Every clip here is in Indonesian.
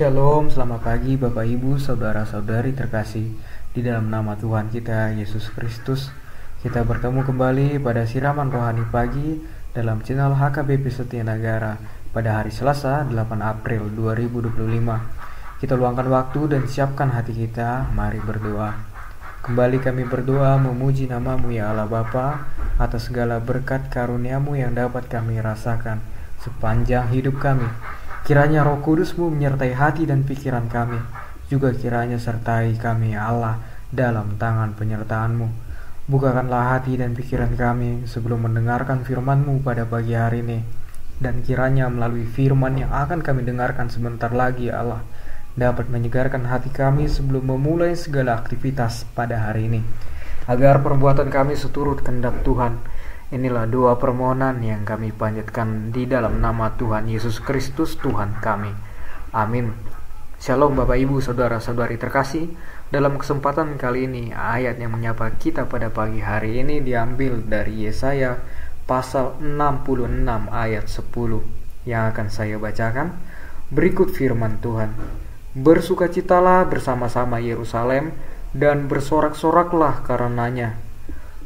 Shalom, selamat pagi Bapak Ibu, Saudara-saudari terkasih. Di dalam nama Tuhan kita, Yesus Kristus, kita bertemu kembali pada siraman rohani pagi dalam channel HKBP Setia Negara pada hari Selasa 8 April 2025. Kita luangkan waktu dan siapkan hati kita, mari berdoa. Kembali kami berdoa memuji nama-Mu ya Allah Bapa atas segala berkat karunia-Mu yang dapat kami rasakan sepanjang hidup kami. Kiranya Roh Kudus-Mu menyertai hati dan pikiran kami, juga kiranya sertai kami Allah dalam tangan penyertaan-Mu. Bukakanlah hati dan pikiran kami sebelum mendengarkan firman-Mu pada pagi hari ini, dan kiranya melalui firman yang akan kami dengarkan sebentar lagi Allah, dapat menyegarkan hati kami sebelum memulai segala aktivitas pada hari ini, agar perbuatan kami seturut kehendak Tuhan. Inilah doa permohonan yang kami panjatkan di dalam nama Tuhan Yesus Kristus Tuhan kami. Amin. Shalom Bapak Ibu Saudara-saudari terkasih. Dalam kesempatan kali ini, ayat yang menyapa kita pada pagi hari ini diambil dari Yesaya pasal 66 ayat 10 yang akan saya bacakan. Berikut firman Tuhan. Bersukacitalah bersama-sama Yerusalem dan bersorak-soraklah karenanya.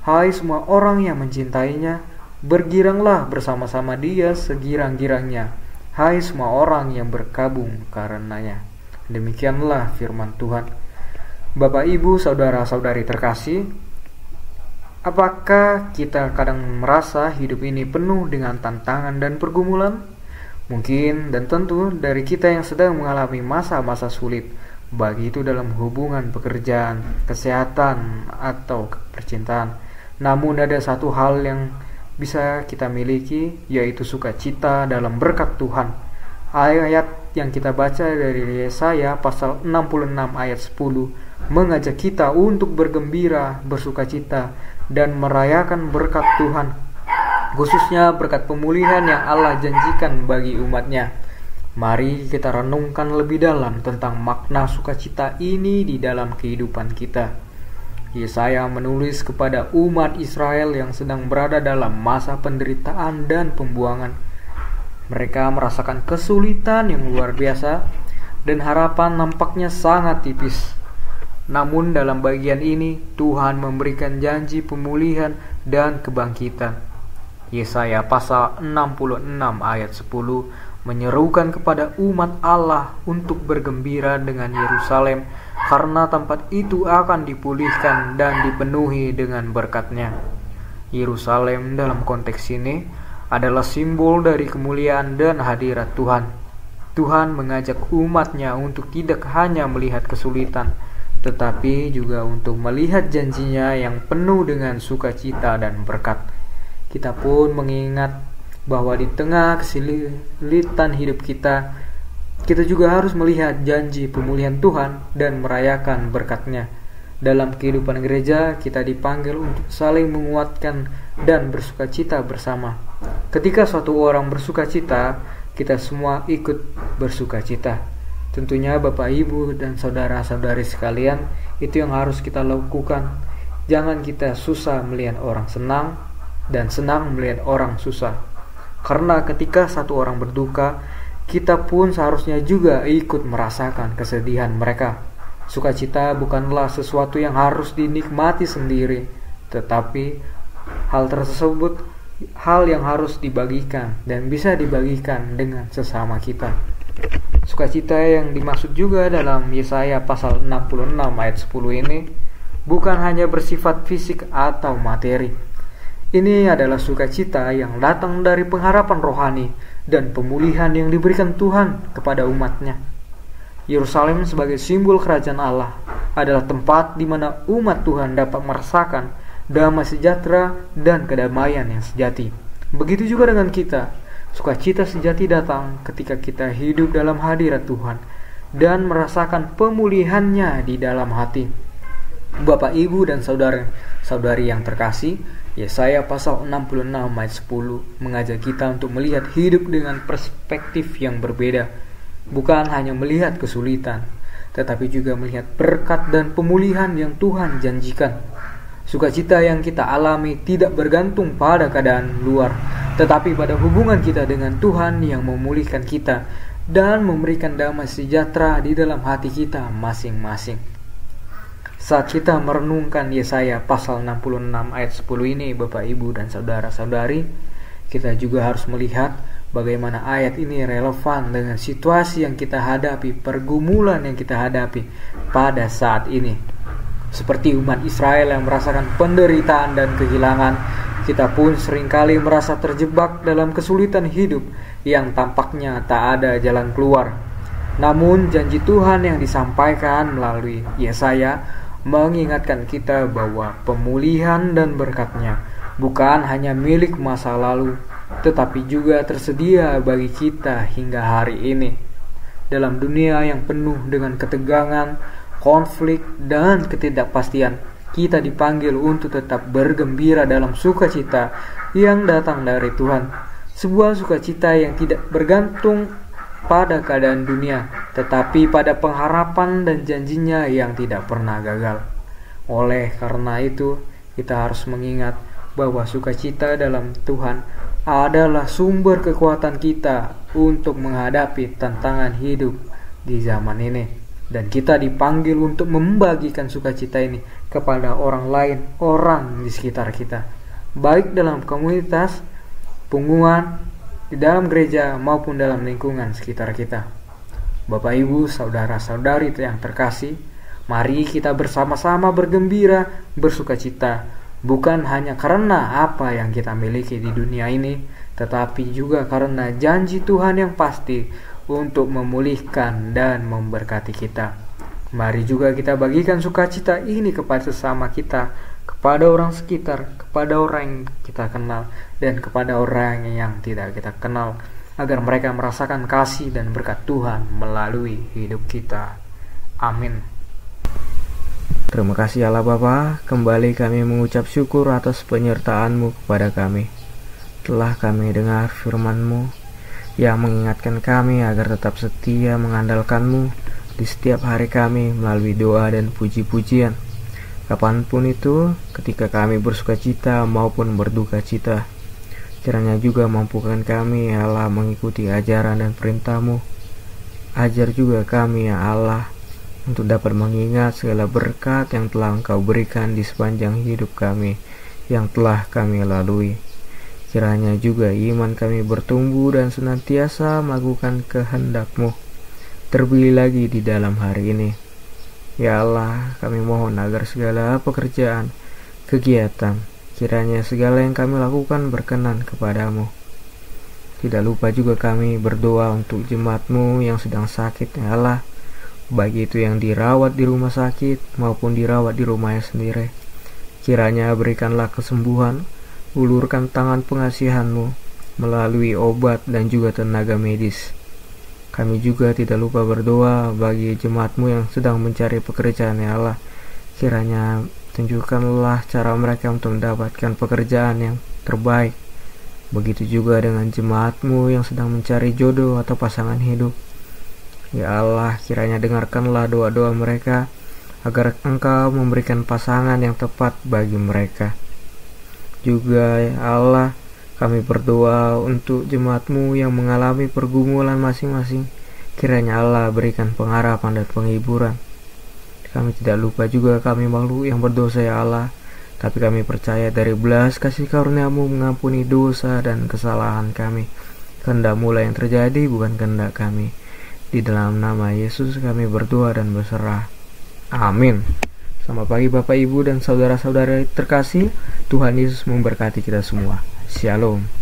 Hai semua orang yang mencintainya, bergiranglah bersama-sama dia segirang-girangnya. Hai semua orang yang berkabung karenanya. Demikianlah firman Tuhan. Bapak Ibu Saudara-saudari terkasih, apakah kita kadang merasa hidup ini penuh dengan tantangan dan pergumulan? Mungkin dan tentu dari kita yang sedang mengalami masa-masa sulit, baik itu dalam hubungan pekerjaan, kesehatan, atau percintaan. Namun ada satu hal yang bisa kita miliki, yaitu sukacita dalam berkat Tuhan. Ayat yang kita baca dari Yesaya pasal 66 ayat 10 mengajak kita untuk bergembira, bersukacita, dan merayakan berkat Tuhan, khususnya berkat pemulihan yang Allah janjikan bagi umat-Nya. Mari kita renungkan lebih dalam tentang makna sukacita ini di dalam kehidupan kita. Yesaya menulis kepada umat Israel yang sedang berada dalam masa penderitaan dan pembuangan. Mereka merasakan kesulitan yang luar biasa dan harapan nampaknya sangat tipis. Namun dalam bagian ini Tuhan memberikan janji pemulihan dan kebangkitan. Yesaya pasal 66 ayat 10 menyerukan kepada umat Allah untuk bergembira dengan Yerusalem, karena tempat itu akan dipulihkan dan dipenuhi dengan berkat-Nya. Yerusalem dalam konteks ini adalah simbol dari kemuliaan dan hadirat Tuhan. Tuhan mengajak umat-Nya untuk tidak hanya melihat kesulitan, tetapi juga untuk melihat janji-Nya yang penuh dengan sukacita dan berkat. Kita pun mengingat bahwa di tengah kesulitan hidup kita juga harus melihat janji pemulihan Tuhan dan merayakan berkat-Nya. Dalam kehidupan gereja, kita dipanggil untuk saling menguatkan dan bersukacita bersama. Ketika suatu orang bersukacita, kita semua ikut bersukacita. Tentunya Bapak Ibu dan saudara-saudari sekalian, itu yang harus kita lakukan. Jangan kita susah melihat orang senang dan senang melihat orang susah. Karena ketika satu orang berduka, kita pun seharusnya juga ikut merasakan kesedihan mereka. Sukacita bukanlah sesuatu yang harus dinikmati sendiri, tetapi hal yang harus dibagikan dan bisa dibagikan dengan sesama kita. Sukacita yang dimaksud juga dalam Yesaya pasal 66 ayat 10 ini bukan hanya bersifat fisik atau materi. Ini adalah sukacita yang datang dari pengharapan rohani dan pemulihan yang diberikan Tuhan kepada umat-Nya. Yerusalem sebagai simbol kerajaan Allah adalah tempat di mana umat Tuhan dapat merasakan damai sejahtera dan kedamaian yang sejati. Begitu juga dengan kita. Sukacita sejati datang ketika kita hidup dalam hadirat Tuhan dan merasakan pemulihan-Nya di dalam hati. Bapak, Ibu, dan saudara-saudari yang terkasih, Yesaya pasal 66 ayat 10 mengajak kita untuk melihat hidup dengan perspektif yang berbeda. Bukan hanya melihat kesulitan, tetapi juga melihat berkat dan pemulihan yang Tuhan janjikan. Sukacita yang kita alami tidak bergantung pada keadaan luar, tetapi pada hubungan kita dengan Tuhan yang memulihkan kita dan memberikan damai sejahtera di dalam hati kita masing-masing. Saat kita merenungkan Yesaya pasal 66 ayat 10 ini, Bapak, Ibu, dan saudara-saudari, kita juga harus melihat bagaimana ayat ini relevan dengan situasi yang kita hadapi, pergumulan yang kita hadapi pada saat ini. Seperti umat Israel yang merasakan penderitaan dan kehilangan, kita pun seringkali merasa terjebak dalam kesulitan hidup yang tampaknya tak ada jalan keluar. Namun janji Tuhan yang disampaikan melalui Yesaya mengingatkan kita bahwa pemulihan dan berkat-Nya bukan hanya milik masa lalu, tetapi juga tersedia bagi kita hingga hari ini. Dalam dunia yang penuh dengan ketegangan, konflik, dan ketidakpastian, kita dipanggil untuk tetap bergembira dalam sukacita yang datang dari Tuhan. Sebuah sukacita yang tidak bergantung pada keadaan dunia, tetapi pada pengharapan dan janjinya yang tidak pernah gagal. Oleh karena itu, kita harus mengingat bahwa sukacita dalam Tuhan adalah sumber kekuatan kita untuk menghadapi tantangan hidup di zaman ini. Dan kita dipanggil untuk membagikan sukacita ini kepada orang lain, orang di sekitar kita, baik dalam komunitas, punggungan, di dalam gereja maupun dalam lingkungan sekitar kita. Bapak, Ibu, saudara-saudari yang terkasih, mari kita bersama-sama bergembira, bersukacita, bukan hanya karena apa yang kita miliki di dunia ini, tetapi juga karena janji Tuhan yang pasti untuk memulihkan dan memberkati kita. Mari juga kita bagikan sukacita ini kepada sesama kita, kepada orang sekitar, kepada orang yang kita kenal, dan kepada orang yang tidak kita kenal, agar mereka merasakan kasih dan berkat Tuhan melalui hidup kita. Amin. Terima kasih Allah Bapa, kembali kami mengucap syukur atas penyertaan-Mu kepada kami. Telah kami dengar firman-Mu yang mengingatkan kami agar tetap setia mengandalkan-Mu di setiap hari kami melalui doa dan puji-pujian. Kapanpun itu, ketika kami bersukacita maupun berduka cita, kiranya juga mampukan kami ya Allah mengikuti ajaran dan perintah-Mu. Ajar juga kami ya Allah untuk dapat mengingat segala berkat yang telah Engkau berikan di sepanjang hidup kami yang telah kami lalui. Kiranya juga iman kami bertumbuh dan senantiasa melakukan kehendak-Mu terlebih lagi di dalam hari ini. Ya Allah, kami mohon agar segala pekerjaan, kegiatan, kiranya segala yang kami lakukan berkenan kepadamu. Tidak lupa juga kami berdoa untuk jemaat-Mu yang sedang sakit, ya Allah, baik itu yang dirawat di rumah sakit maupun dirawat di rumahnya sendiri. Kiranya berikanlah kesembuhan, ulurkan tangan pengasihan-Mu melalui obat dan juga tenaga medis. Kami juga tidak lupa berdoa bagi jemaat-Mu yang sedang mencari pekerjaan, ya Allah. Kiranya tunjukkanlah cara mereka untuk mendapatkan pekerjaan yang terbaik. Begitu juga dengan jemaat-Mu yang sedang mencari jodoh atau pasangan hidup. Ya Allah, kiranya dengarkanlah doa-doa mereka agar Engkau memberikan pasangan yang tepat bagi mereka. Juga ya Allah, kami berdoa untuk jemaat-Mu yang mengalami pergumulan masing-masing. Kiranya Allah berikan pengharapan dan penghiburan. Kami tidak lupa juga kami makhluk yang berdosa, ya Allah. Tapi kami percaya dari belas kasih karunia-Mu mengampuni dosa dan kesalahan kami. Kehendak-Mu lah yang terjadi, bukan kehendak kami. Di dalam nama Yesus kami berdoa dan berserah. Amin. Selamat pagi Bapak, Ibu, dan saudara-saudara terkasih. Tuhan Yesus memberkati kita semua. Shalom.